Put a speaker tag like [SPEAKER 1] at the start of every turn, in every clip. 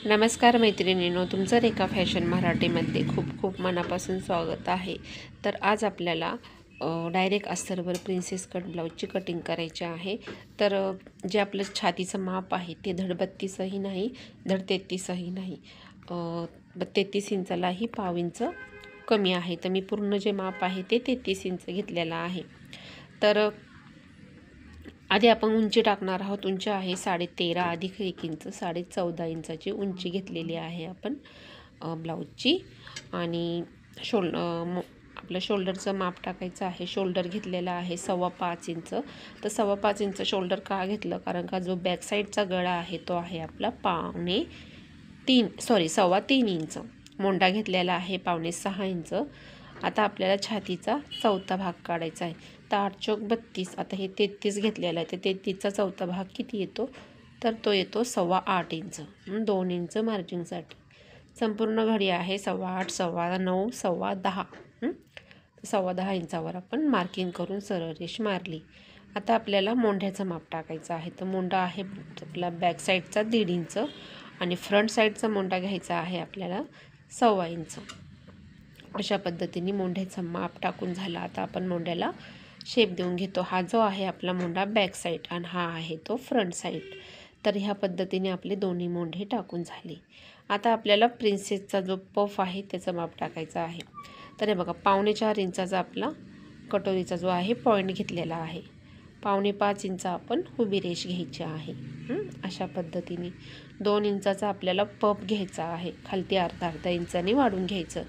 [SPEAKER 1] नमस्कार मैत्रिणींनो, तुमचं रेखा फॅशन मराठीमध्ये खूप खूप मनापासून स्वागत आहे। तर आज आपल्याला डायरेक्ट अस्तरवर प्रिन्सेस कट ब्लाऊजची कटिंग करायची आहे। तर जे आपलं छातीचं माप आहे ते धड 32ही नाही, धड 33ही नाही, 33 इंचालाही पाव इंच कमी आहे। तर मी पूर्ण जे माप आहे ते 33 इंच घेतलेलं आहे। तर आधी आपण उंची टाकणार आहोत। उंची आहे 13.5 अधिक 1 इंच, 14.5 इंचाची उंची घेतलेली आहे आपण ब्लाऊजची। आणि आपलं शोल्डरचं माप टाकायचं आहे। शोल्डर घेतलेला आहे 5.25 इंच। तर 5.25 इंच शोल्डर का घेतलं, कारण का जो बॅक साईडचा गळा आहे तो आहे आपला 3.5 इंच। मोंडा घेतलेला आहे 5.6 इंच। आता आपल्याला छातीचा चौथा भाग काढायचा आहे। तर 8 चौक 32, आता हे 33 घेतलेलं आहे। तर 33चा चौथा भाग किती येतो, तर तो येतो 8.25 इंच। 2 इंच मार्जिंगसाठी। संपूर्ण घडी आहे 8.25, 9.25, 10.15। 10.15 इंचावर आपण मार्किंग करून सरळ रेष मारली। आता आपल्याला मोंढ्याचं माप टाकायचं आहे। तर मोंढा आहे आपला बॅक साईडचा 1.5 इंच आणि फ्रंट साईडचा मोंढा घ्यायचा आहे आपल्याला 1.25 इंच। अशा पद्धतीने मोंढ्याचं माप टाकून झाला। आता आपण मोंढ्याला शेप देऊन घेतो। हा जो आहे आपला मोंढा बॅक साईड आणि हा आहे तो फ्रंट साईड। तर ह्या पद्धतीने आपले दोन्ही मोंढे टाकून झाले। आता आपल्याला प्रिन्सेसचा जो पफ आहे त्याचं माप टाकायचं आहे। तर हे बघा 4.25 इंचाचा आपला कटोरीचा जो आहे पॉईंट घेतलेला आहे। 4.25 इंच आपण उभी रेष घ्यायची आहे। अशा पद्धतीने 2 इंचाचा आपल्याला पफ घ्यायचा आहे। खालती अर्धा इंचाने वाढून घ्यायचं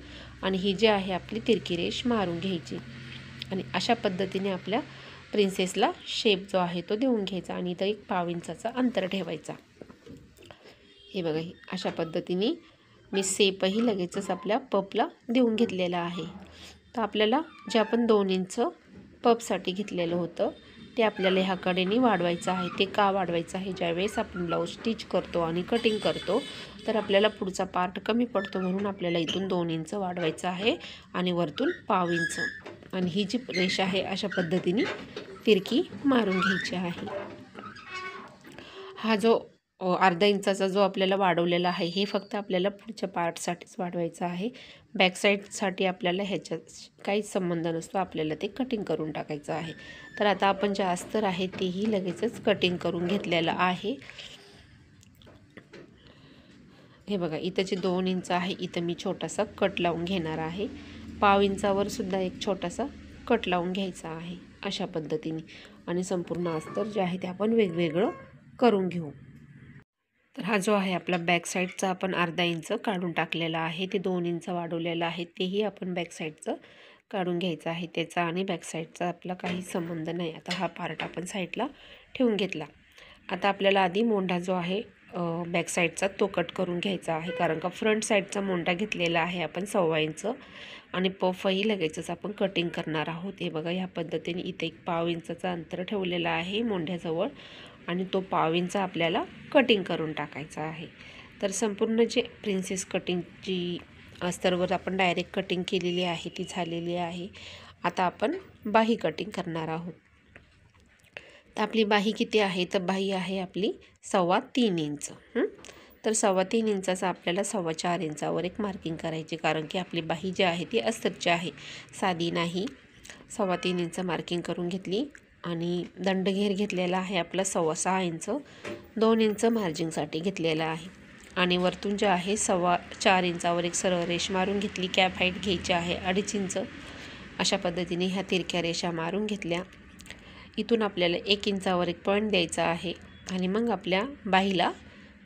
[SPEAKER 1] आणि ही जी आहे आपली तिरकी रेष मारून घ्यायची आणि अशा पद्धतीने आपल्या प्रिन्सेसला शेप जो आहे तो देऊन घ्यायचा आणि इथं 1.5 इंचाचा अंतर ठेवायचा। हे बघा, अशा पद्धतीने मी शेपही लगेचच आपल्या पफला देऊन घेतलेला आहे। तर आपल्याला जे आपण 2 इंच पफसाठी घेतलेलं होतं ते आपल्याला ह्या कडेने वाढवायचं आहे। ते का वाढवायचं आहे, ज्यावेळेस आपण ब्लाऊज स्टिच करतो आणि कटिंग करतो तर आपल्याला पुढचा पार्ट कमी पडतो, म्हणून आपल्याला इथून 2 इंच वाढवायचं आहे आणि वरतून 1.5 इंच। आणि ही जी रेष आहे अशा पद्धतीने तिरकी मारून घ्यायची आहे। हा जो अर्धा इंचाचा जो आपल्याला वाढवलेला आहे हे फक्त आपल्याला पुढच्या पार्टसाठीच वाढवायचं आहे। बॅक साईडसाठी आपल्याला ह्याच्यात काहीच संबंध नसतो, आपल्याला ते कटिंग करून टाकायचं आहे। तर आता आपण जे अस्तर आहे तेही लगेचच कटिंग करून घेतलेलं आहे। हे बघा, इथं जे 2 इंच आहे इथं मी छोटासा कट लावून घेणार आहे। 1.5 इंचावर सुद्धा एक छोटासा कट लावून घ्यायचा आहे अशा पद्धतीने। आणि संपूर्ण अस्तर जे आहे ते आपण वेगवेगळं करून घेऊ। तर हा जो आहे आपला बॅक साईडचा आपण अर्धा इंच काढून टाकलेला आहे। ते 2 इंच वाढवलेलं आहे तेही आपण बॅक साईडचं काढून घ्यायचं आहे। त्याचा आणि बॅक साईडचा आपला काही संबंध नाही। आता हा पार्ट आपण साईडला ठेवून घेतला। आता आपल्याला आधी मोंढा जो आहे बॅक साईडचा तो कट करून घ्यायचा आहे, कारण का फ्रंट साईडचा मोंढा घेतलेला आहे आपण 1.25 इंच आणि पफही लगेचच आपण कटिंग करणार आहोत। हे बघा, ह्या पद्धतीने इथे 1.5 इंचाचा अंतर ठेवलेला आहे मोंढ्याजवळ आणि तो 1.5 इंच आपल्याला कटिंग करून टाकायचा आहे। तर संपूर्ण जे प्रिन्सेस कटिंगची अस्तरवर आपण डायरेक्ट कटिंग केलेली आहे ती झालेली आहे। आता आपण बाही कटिंग करणार आहोत। तर आपली बाही किती आहे, तर बाही आहे आपली 3.25 इंच। तर 3.25 इंचाचा आपल्याला 4.25 इंचावर एक मार्किंग करायची, कारण की आपली बाही जी आहे ती अस्तरची आहे, साधी नाही। 3.25 इंच मार्किंग करून घेतली आणि दंडघेर घेतलेला आहे आपला 6.25 इंच। 2 इंच मार्जिंगसाठी घेतलेला आहे आणि वरतून जे आहे 4.25 इंचावर एक सरळ रेष मारून घेतली। कॅप हाईट घ्यायची आहे 2.5 इंच। अशा पद्धतीने ह्या तिरक्या रेषा मारून घेतल्या। इथून आपल्याला 1 इंचावर एक पॉईंट द्यायचा आहे आणि मग आपल्या बाहीला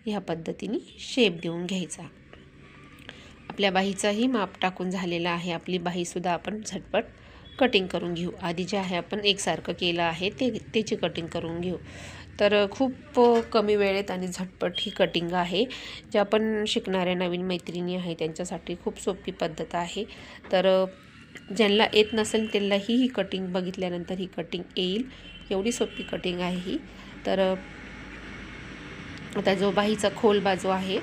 [SPEAKER 1] ह्या पद्धतीने शेप देऊन घ्यायचा। आपल्या बाहीचाही माप टाकून झालेला आहे। आपली बाहीसुद्धा आपण झटपट कटिंग करून घेऊ। आधी जे आहे आपण एकसारखं केलं आहे त्याची कटिंग करून घेऊ। तर खूप कमी वेळेत आणि झटपट ही कटिंग आहे। जे आपण शिकणाऱ्या नवीन मैत्रिणी आहे त्यांच्यासाठी खूप सोपी पद्धत आहे। तर ज्यांना येत नसेल त्यांनाही ही कटिंग बघितल्यानंतर ही कटिंग येईल, एवढी सोपी कटिंग आहे ही। तर आता जो बाहीचा खोल बाजू आहे,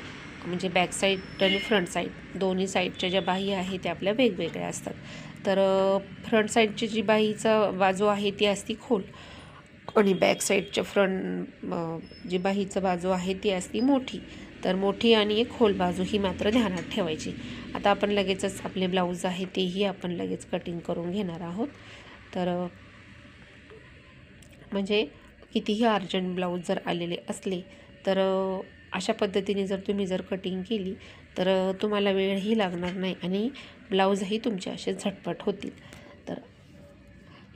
[SPEAKER 1] म्हणजे बॅक साईड आणि फ्रंट साईड दोन्ही साईडच्या ज्या बाही आहे त्या आपल्या वेगवेगळ्या असतात। तर फ्रंट साईडची जी बाहीचा बाजू आहे ती असती खोल आणि बॅक साईडच्या जी बाहीचा बाजू आहे ती असती मोठी। तर मोठी आणि एक खोल बाजू ही मात्र ध्यानात ठेवायची. आता आपण लगेचच आपले ब्लाऊज आहे तेही आपण लगेच कटिंग करून घेणार आहोत. तर म्हणजे कितीही अर्जंट ब्लाऊज जर आलेले असले तर अशा पद्धतीने जर तुम्ही कटिंग केली तर तुम्हाला वेळही लागणार नाही आणि ब्लाऊजही तुमचे असे झटपट होतील. तर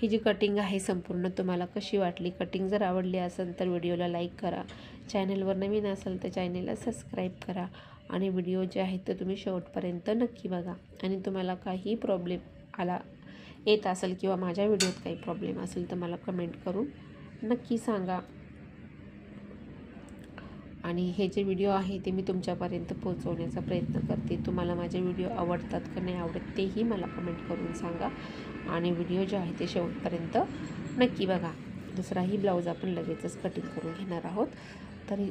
[SPEAKER 1] ही जी कटिंग आहे संपूर्ण तुम्हाला कशी वाटली? कटिंग जर आवडली असेल तर व्हिडिओला लाईक करा. चॅनलवर नवीन असेल तर चॅनलला सबस्क्राईब करा आणि व्हिडिओ जे आहेत ते तुम्ही शेवटपर्यंत नक्की बघा. आणि तुम्हाला काही प्रॉब्लेम येत असेल किंवा माझ्या व्हिडिओत काही प्रॉब्लेम असेल तर मला कमेंट करून नक्की सांगा. आणि हे जे व्हिडिओ आहे ते मी तुमच्यापर्यंत पोहोचवण्याचा प्रयत्न करते. तुम्हाला माझे व्हिडिओ आवडतात का नाही आवडत तेही मला कमेंट करून सांगा. आणि व्हिडिओ जे आहे ते शेवटपर्यंत नक्की बघा. दुसराही ब्लाऊज आपण लगेचच कटिंग करून घेणार आहोत. तर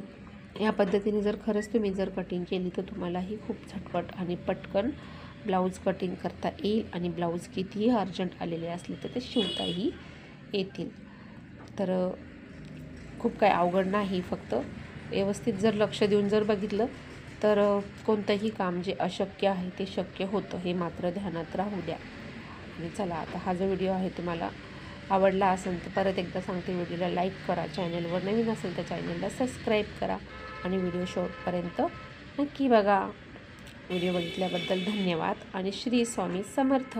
[SPEAKER 1] या पद्धतीने खरंच तुम्ही कटिंग केली तर तुम्हालाही खूप झटपट आणि पटकन ब्लाऊज कटिंग करता येईल आणि ब्लाऊज कितीही अर्जंट आलेले असले तर ते शिवताही येतील. तर खूप काय अवघड नाही, फक्त व्यवस्थित लक्ष देऊन बघितलं तर कोणतंही काम जे अशक्य आहे ते शक्य होतं, हे मात्र ध्यानात राहू द्या. आणि चला, आता हा जो व्हिडिओ आहे तुम्हाला आवडला असेल तर परत एकदा सांगते, व्हिडिओला लाईक करा. चॅनलवर नवीन असेल तर चॅनलला सबस्क्राईब करा आणि व्हिडिओ शेवटपर्यंत नक्की बघा. व्हिडिओ बघितल्याबद्दल धन्यवाद आणि श्री स्वामी समर्थ.